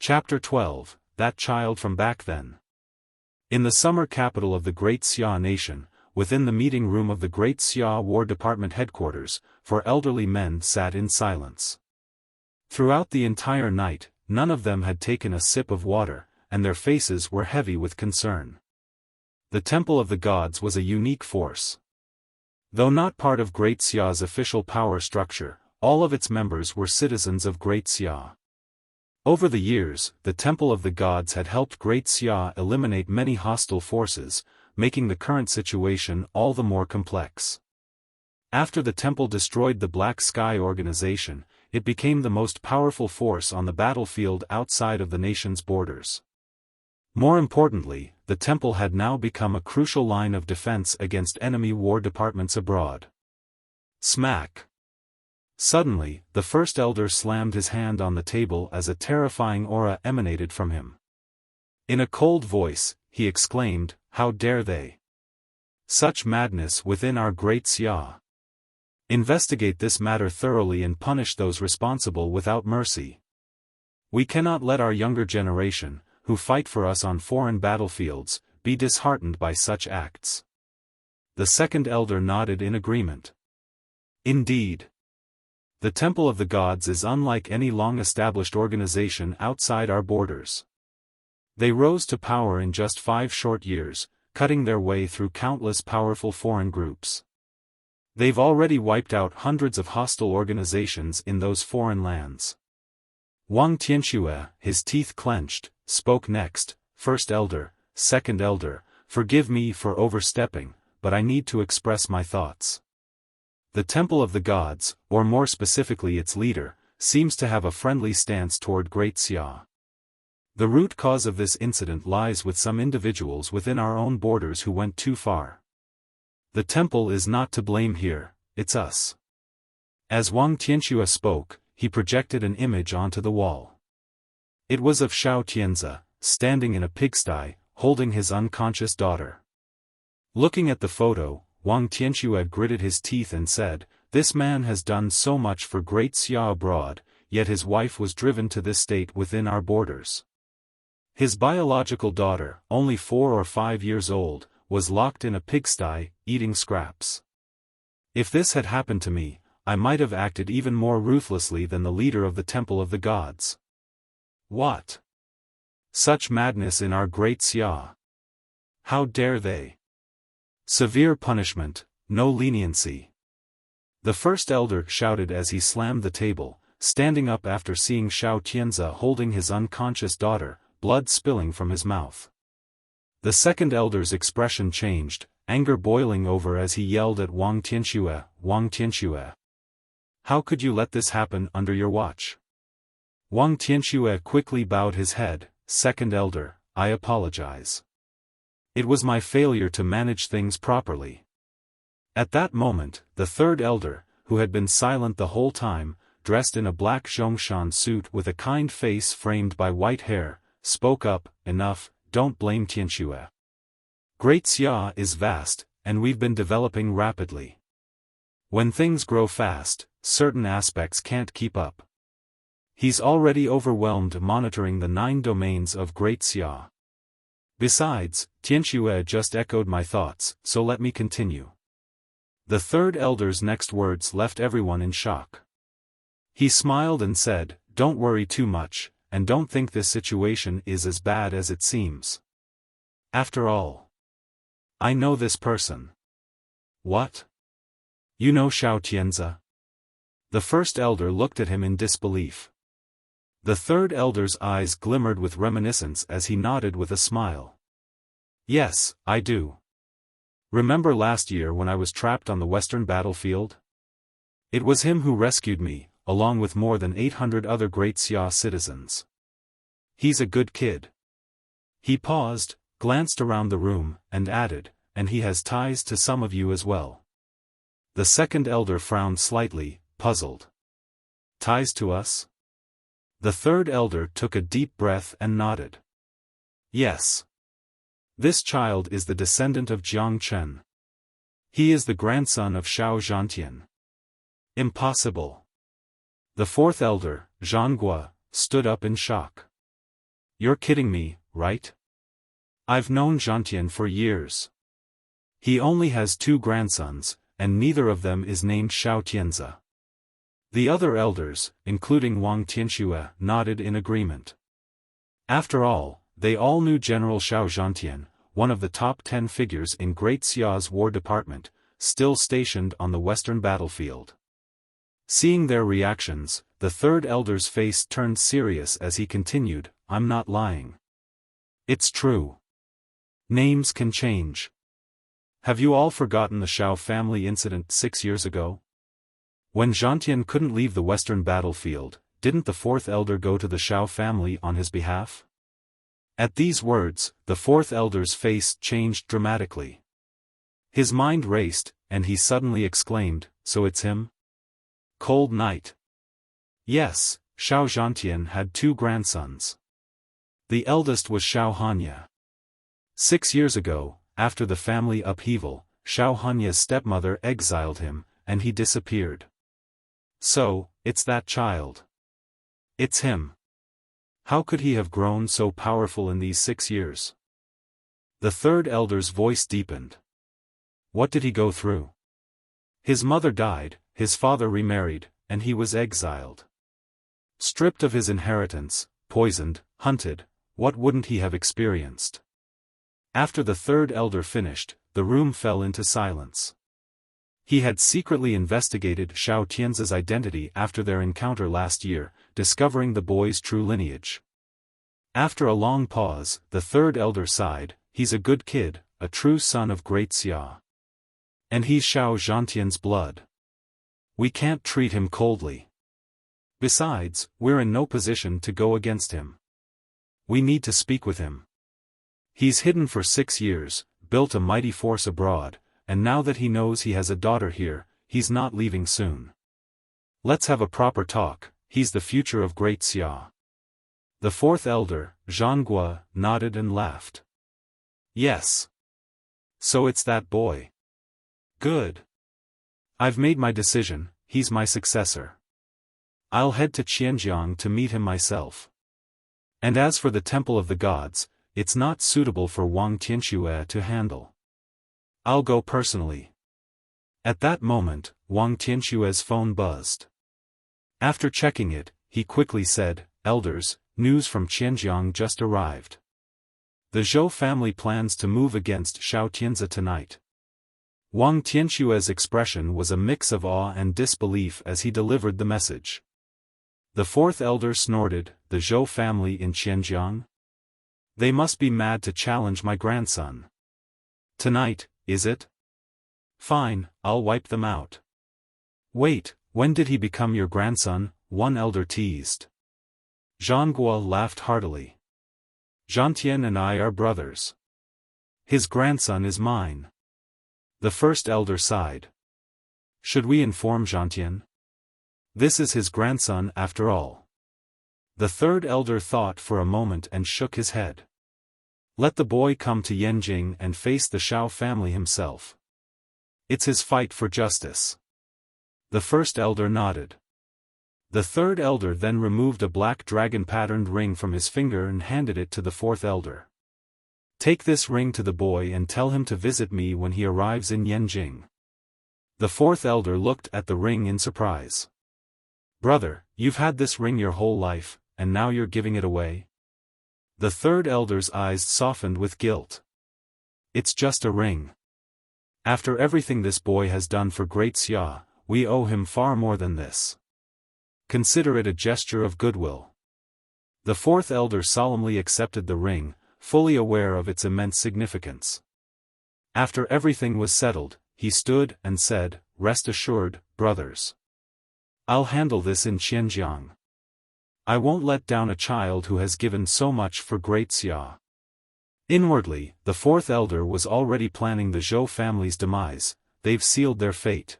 Chapter 12, That Child from Back Then. In the summer capital of the Great Xia Nation, within the meeting room of the Great Xia War Department headquarters, four elderly men sat in silence. Throughout the entire night, none of them had taken a sip of water, and their faces were heavy with concern. The Temple of the Gods was a unique force. Though not part of Great Xia's official power structure, all of its members were citizens of Great Xia. Over the years, the Temple of the Gods had helped Great Xia eliminate many hostile forces, making the current situation all the more complex. After the temple destroyed the Black Sky organization, it became the most powerful force on the battlefield outside of the nation's borders. More importantly, the temple had now become a crucial line of defense against enemy war departments abroad. Smack! Suddenly, the first elder slammed his hand on the table as a terrifying aura emanated from him. In a cold voice, he exclaimed, "How dare they! Such madness within our Great Xia! Investigate this matter thoroughly and punish those responsible without mercy. We cannot let our younger generation, who fight for us on foreign battlefields, be disheartened by such acts." The second elder nodded in agreement. Indeed. The Temple of the Gods is unlike any long-established organization outside our borders. They rose to power in just 5 short years, cutting their way through countless powerful foreign groups. They've already wiped out hundreds of hostile organizations in those foreign lands. Wang Tianxue, his teeth clenched, spoke next. "First elder, second elder, forgive me for overstepping, but I need to express my thoughts. The Temple of the Gods, or more specifically its leader, seems to have a friendly stance toward Great Xia. The root cause of this incident lies with some individuals within our own borders who went too far. The temple is not to blame here, it's us." As Wang Tianxue spoke, he projected an image onto the wall. It was of Shao Tianzi, standing in a pigsty, holding his unconscious daughter. Looking at the photo, Wang Tianxue gritted his teeth and said, "This man has done so much for Great Xia abroad, yet his wife was driven to this state within our borders. His biological daughter, only 4 or 5 years old, was locked in a pigsty, eating scraps. If this had happened to me, I might have acted even more ruthlessly than the leader of the Temple of the Gods. What? Such madness in our Great Xia! How dare they? Severe punishment, no leniency." The first elder shouted as he slammed the table, standing up after seeing Shao Tianzi holding his unconscious daughter, blood spilling from his mouth. The second elder's expression changed, anger boiling over as he yelled at Wang Tianxue, "Wang Tianxue! How could you let this happen under your watch?" Wang Tianxue quickly bowed his head. "Second elder, I apologize. It was my failure to manage things properly." At that moment, the third elder, who had been silent the whole time, dressed in a black Zhongshan suit with a kind face framed by white hair, spoke up, "Enough, don't blame Tianxue. Great Xia is vast, and we've been developing rapidly. When things grow fast, certain aspects can't keep up. He's already overwhelmed monitoring the 9 domains of Great Xia. Besides, Tianxue just echoed my thoughts, so let me continue." The third elder's next words left everyone in shock. He smiled and said, "Don't worry too much, and don't think this situation is as bad as it seems. After all, I know this person." "What? You know Shao Tianzi?" The first elder looked at him in disbelief. The third elder's eyes glimmered with reminiscence as he nodded with a smile. "Yes, I do. Remember last year when I was trapped on the western battlefield? It was him who rescued me, along with more than 800 other Great Xia citizens. He's a good kid." He paused, glanced around the room, and added, "And he has ties to some of you as well." The second elder frowned slightly, puzzled. "Ties to us?" The third elder took a deep breath and nodded. "Yes. This child is the descendant of Jiang Chen. He is the grandson of Shao Zhantian." "Impossible." The fourth elder, Zhang Gua, stood up in shock. You're kidding me, right? I've known Zhangtian for years. He only has 2 grandsons, and neither of them is named Xiao Tianzi. The other elders, including Wang Tianxue, nodded in agreement. After all, they all knew General Xiao Zhangtian, one of the top 10 figures in Great Xia's war department, still stationed on the western battlefield. Seeing their reactions, the third elder's face turned serious as he continued, I'm not lying. It's true. Names can change. Have you all forgotten the Xiao family incident 6 years ago? When Zhangtian couldn't leave the western battlefield, didn't the fourth elder go to the Xiao family on his behalf? At these words, the fourth elder's face changed dramatically. His mind raced, and he suddenly exclaimed, so it's him? Cold night. Yes, Xiao Zhangtian had 2 grandsons. The eldest was Xiao Hanya. 6 years ago, after the family upheaval, Xiao Hanya's stepmother exiled him, and he disappeared. So, it's that child. It's him. How could he have grown so powerful in these 6 years? The third elder's voice deepened. What did he go through? His mother died, his father remarried, and he was exiled. Stripped of his inheritance, poisoned, hunted, what wouldn't he have experienced? After the third elder finished, the room fell into silence. He had secretly investigated Xiao Tianzi's identity after their encounter last year, discovering the boy's true lineage. After a long pause, the third elder sighed, he's a good kid, a true son of Great Xia. And he's Xiao Zhangtian's blood. We can't treat him coldly. Besides, we're in no position to go against him. We need to speak with him. He's hidden for 6 years, built a mighty force abroad, and now that he knows he has a daughter here, he's not leaving soon. Let's have a proper talk, he's the future of Great Xia. The fourth elder, Zhanggua, nodded and laughed. Yes. So it's that boy. Good. I've made my decision, he's my successor. I'll head to Qianjiang to meet him myself. And as for the Temple of the Gods, it's not suitable for Wang Tianxue to handle. I'll go personally. At that moment, Wang Tianxue's phone buzzed. After checking it, he quickly said, Elders, news from Qianjiang just arrived. The Zhou family plans to move against Xiao Tianzi tonight. Wang Tianxue's expression was a mix of awe and disbelief as he delivered the message. The fourth elder snorted, the Zhou family in Qianjiang? They must be mad to challenge my grandson. Tonight, is it? Fine, I'll wipe them out. Wait, when did he become your grandson? One elder teased. Zhanggua laughed heartily. Zhangtian and I are brothers. His grandson is mine. The first elder sighed. Should we inform Zhangtian? This is his grandson after all. The third elder thought for a moment and shook his head. Let the boy come to Yanjing and face the Xiao family himself. It's his fight for justice. The first elder nodded. The third elder then removed a black dragon-patterned ring from his finger and handed it to the fourth elder. Take this ring to the boy and tell him to visit me when he arrives in Yanjing. The fourth elder looked at the ring in surprise. Brother, you've had this ring your whole life, and now you're giving it away? The third elder's eyes softened with guilt. It's just a ring. After everything this boy has done for Great Xia, we owe him far more than this. Consider it a gesture of goodwill. The fourth elder solemnly accepted the ring, fully aware of its immense significance. After everything was settled, he stood and said, Rest assured, brothers. I'll handle this in Qianjiang. I won't let down a child who has given so much for Great Xia. Inwardly, the fourth elder was already planning the Zhou family's demise. They've sealed their fate.